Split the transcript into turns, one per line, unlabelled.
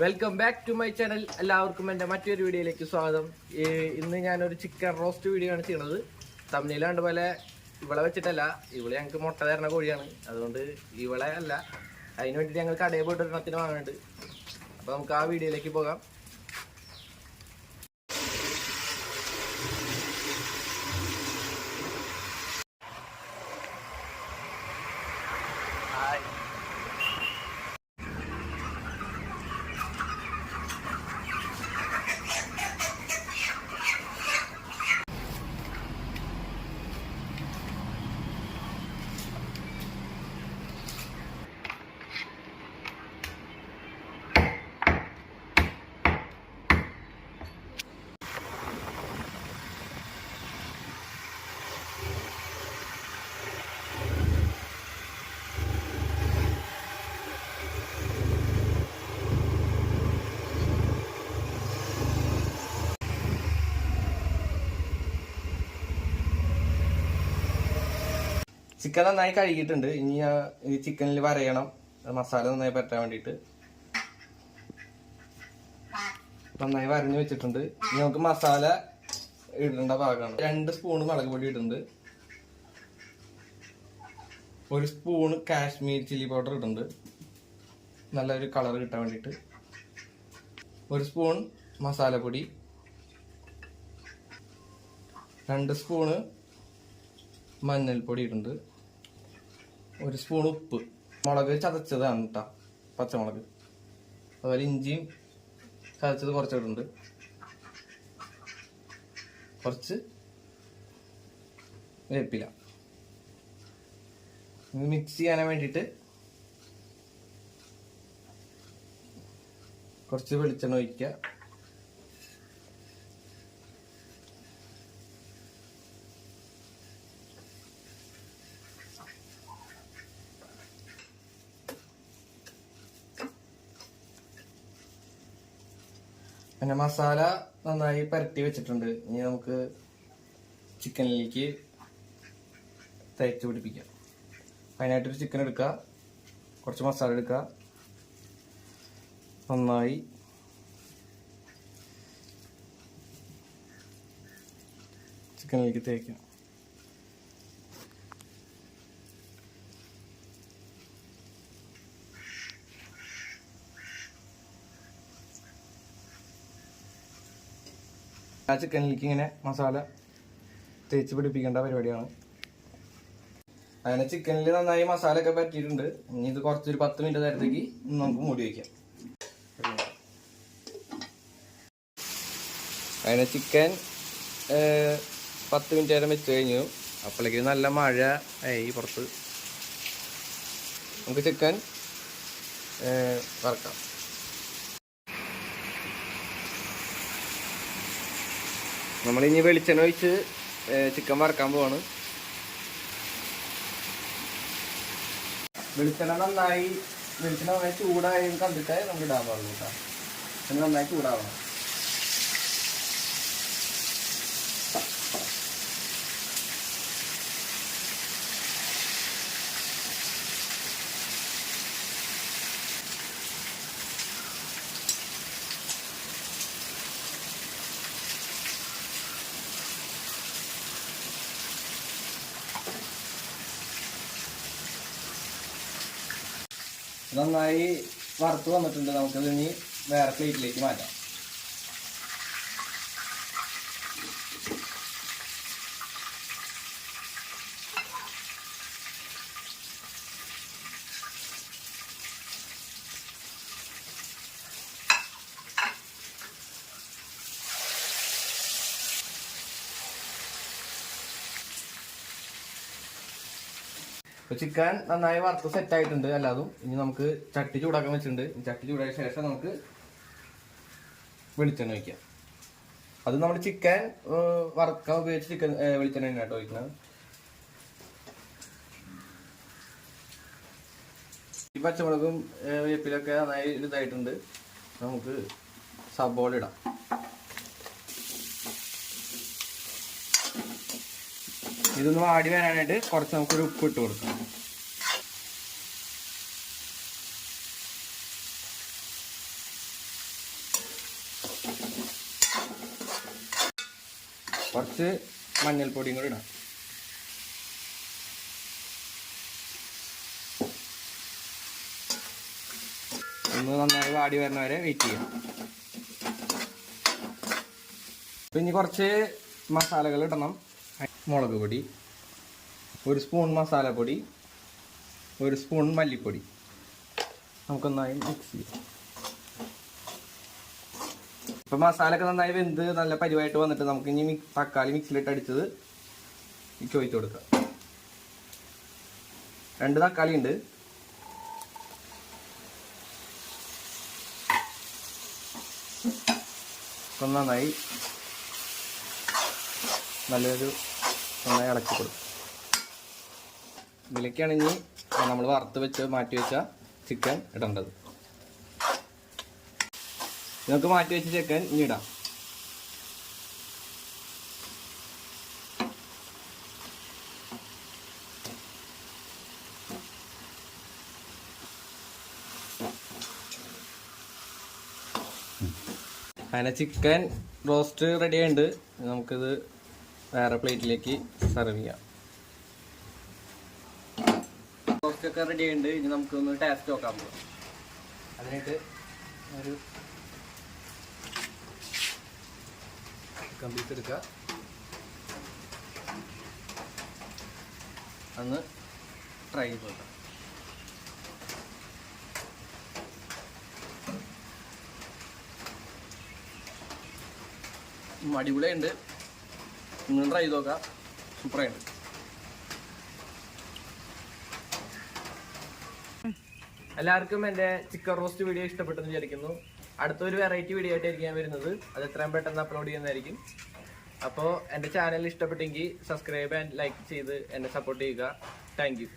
Welcome back to my channel. എല്ലാവർക്കും എൻ്റെ മറ്റൊരു വീഡിയോയിലേക്ക് സ്വാഗതം. ഇന്ന് ഞാനൊരു ചിക്കൻ റോസ്റ്റ് വീഡിയോ ആണ് ചെയ്യണത്. തമ്മിലാണ്ട് പോലെ ഇവളെ വെച്ചിട്ടല്ല, ഇവളെ ഞങ്ങൾക്ക് മുട്ട തരുന്ന കോഴിയാണ്. അതുകൊണ്ട് ഇവളെ അല്ല, അതിന് വേണ്ടിയിട്ട് ഞങ്ങൾ കടയിൽ പോയിട്ട് ഒരെണ്ണത്തിന് വാങ്ങുന്നുണ്ട്. അപ്പോൾ നമുക്ക് ആ വീഡിയോയിലേക്ക് പോകാം. ചിക്കൻ നന്നായി കഴുകിയിട്ടുണ്ട്. ഇനി ഈ ചിക്കനിൽ വരയണം, മസാല നന്നായി പറ്റാൻ വേണ്ടിയിട്ട് നന്നായി വരഞ്ഞു വെച്ചിട്ടുണ്ട്. ഇനി നമുക്ക് മസാല ഇടേണ്ട ഭാഗമാണ്. 2 സ്പൂൺ മുളക് പൊടി ഇടുന്നുണ്ട്, 1 സ്പൂൺ കാശ്മീർ ചില്ലി പൗഡർ ഇടുന്നുണ്ട് നല്ലൊരു കളർ കിട്ടാൻ വേണ്ടിയിട്ട്, 1 സ്പൂൺ മസാലപ്പൊടി, 2 സ്പൂണ് മഞ്ഞൾപ്പൊടി ഇടുന്നുണ്ട്, 1 സ്പൂൺ ഉപ്പ്, മുളക് ചതച്ചതാണ് കേട്ടോ, പച്ചമുളക്, അതുപോലെ ഇഞ്ചിയും ചതച്ചത് കുറച്ച് ഇടുന്നുണ്ട്, കുറച്ച് വേപ്പില. മിക്സ് ചെയ്യാൻ വേണ്ടിയിട്ട് കുറച്ച് വെളിച്ചെണ്ണ ഒഴിക്കുക. പിന്നെ മസാല നന്നായി പരട്ടി വെച്ചിട്ടുണ്ട്. ഇനി നമുക്ക് ചിക്കനിലേക്ക് തേച്ച് പിടിപ്പിക്കാം. അതിനായിട്ടൊരു ചിക്കൻ എടുക്കുക, കുറച്ച് മസാല എടുക്കുക, നന്നായി ചിക്കനിലേക്ക് തേക്കാം. ആ ചിക്കനിലേക്ക് ഇങ്ങനെ മസാല തേച്ച് പിടിപ്പിക്കേണ്ട പരിപാടിയാണ്. അങ്ങനെ ചിക്കനിൽ നന്നായി മസാല ഒക്കെ പറ്റിയിട്ടുണ്ട്. ഇനി ഇത് കുറച്ചൊരു 10 മിനിറ്റ് നേരത്തേക്ക് നമുക്ക് മൂടി വയ്ക്കാം. അങ്ങനെ ചിക്കൻ 10 മിനിറ്റ് നേരം വെച്ച് കഴിഞ്ഞു. അപ്പോഴേക്ക് നല്ല മഴ ആയി പുറത്ത്. നമുക്ക് ചിക്കൻ വറക്കാം. നമ്മളിനി വെളിച്ചെണ്ണ ഒഴിച്ച് ചിക്കൻ വറക്കാൻ പോവാണ്. വെളിച്ചെണ്ണ നന്നായി ചൂടായി കണ്ടിട്ട് നമുക്ക് ഇടാൻ പാടുള്ളൂ കേട്ടോ. പിന്നെ നന്നായി ചൂടാവണം. നന്നായി വറുത്ത് വന്നിട്ടുണ്ട്. നമുക്കത് ഇനി വേറെ പ്ലേറ്റിലേക്ക് മാറ്റാം. ചിക്കൻ നന്നായി വറുത്ത് സെറ്റ് ആയിട്ടുണ്ട് എല്ലാതും. ഇനി നമുക്ക് ചട്ടി ചൂടാക്കാൻ വെച്ചിട്ടുണ്ട്. ചട്ടി ചൂടായ ശേഷം നമുക്ക് വെളിച്ചെണ്ണ ഒഴിക്കാം. അത് നമ്മൾ ചിക്കൻ വറുക്കാൻ ഉപയോഗിച്ച് ചിക്കൻ വെളിച്ചെണ്ണ കേട്ടോ ഒഴിക്കുന്നത്. ഈ പച്ചമുളകും വേപ്പിലൊക്കെ നന്നായി ഇതായിട്ടുണ്ട്. നമുക്ക് സബോള ഇടാം. ഇതൊന്ന് വാടി വരാനായിട്ട് കുറച്ച് നമുക്കൊരു ഉപ്പ് ഇട്ട് കൊടുക്കാം. കുറച്ച് മഞ്ഞൾപ്പൊടിയും കൂടി ഇടാം. ഒന്ന് നന്നായി വാടി വരുന്ന വരെ വെയിറ്റ് ചെയ്യാം. അപ്പം ഇനി കുറച്ച് മസാലകൾ ഇടണം. മുളക് പൊടി, 1 സ്പൂൺ മസാലപ്പൊടി, 1 സ്പൂൺ മല്ലിപ്പൊടി. നമുക്കൊന്നായി മിക്സ് ചെയ്യാം. ഇപ്പം മസാല ഒക്കെ നന്നായി വെന്ത് നല്ല പരിവായിട്ട് വന്നിട്ട് നമുക്ക് ഇനി തക്കാളി മിക്സിലിട്ട് അടിച്ചത് ഒഴിച്ച് കൊടുക്കാം. 2 തക്കാളി ഉണ്ട്. അപ്പം നന്നായി നന്നായി ഇളക്കി കൊടുക്കും. ഇതിലേക്കാണ് ഇനി നമ്മൾ വറുത്ത് വെച്ച് മാറ്റി വെച്ച ചിക്കൻ ഇടേണ്ടത്. നമുക്ക് മാറ്റി വെച്ച ചിക്കൻ ഇനി ഇടാം. അങ്ങനെ ചിക്കൻ റോസ്റ്റ് റെഡി ആയിട്ടുണ്ട്. നമുക്കിത് വേറെ പ്ലേറ്റിലേക്ക് സെർവ് ചെയ്യാം. റോസ്റ്റ് ഒക്കെ റെഡി ആയിട്ടുണ്ട്. ഇനി നമുക്കൊന്ന് ടേസ്റ്റ് നോക്കാൻ പോകാം. അതിനായിട്ട് ഒരു ചിക്കൻ പീസ് എടുക്കുക. ഒന്ന് ട്രൈ ചെയ്ത് നോക്കാം. അടിപൊളിയുണ്ട്. നിങ്ങൾ ട്രൈ ചെയ്ത് നോക്കാം. സൂപ്പറായിട്ട്. എല്ലാവർക്കും എൻ്റെ ചിക്കൻ റോസ്റ്റ് വീഡിയോ ഇഷ്ടപ്പെട്ടെന്ന് വിചാരിക്കുന്നു. അടുത്തൊരു വെറൈറ്റി വീഡിയോ ആയിട്ടായിരിക്കും ഞാൻ വരുന്നത്. അത് എത്രയും പെട്ടെന്ന് അപ്ലോഡ് ചെയ്യുന്നതായിരിക്കും. അപ്പോൾ എൻ്റെ ചാനൽ ഇഷ്ടപ്പെട്ടെങ്കിൽ സബ്സ്ക്രൈബ് ആൻഡ് ലൈക്ക് ചെയ്ത് എന്നെ സപ്പോർട്ട് ചെയ്യുക. Thank you.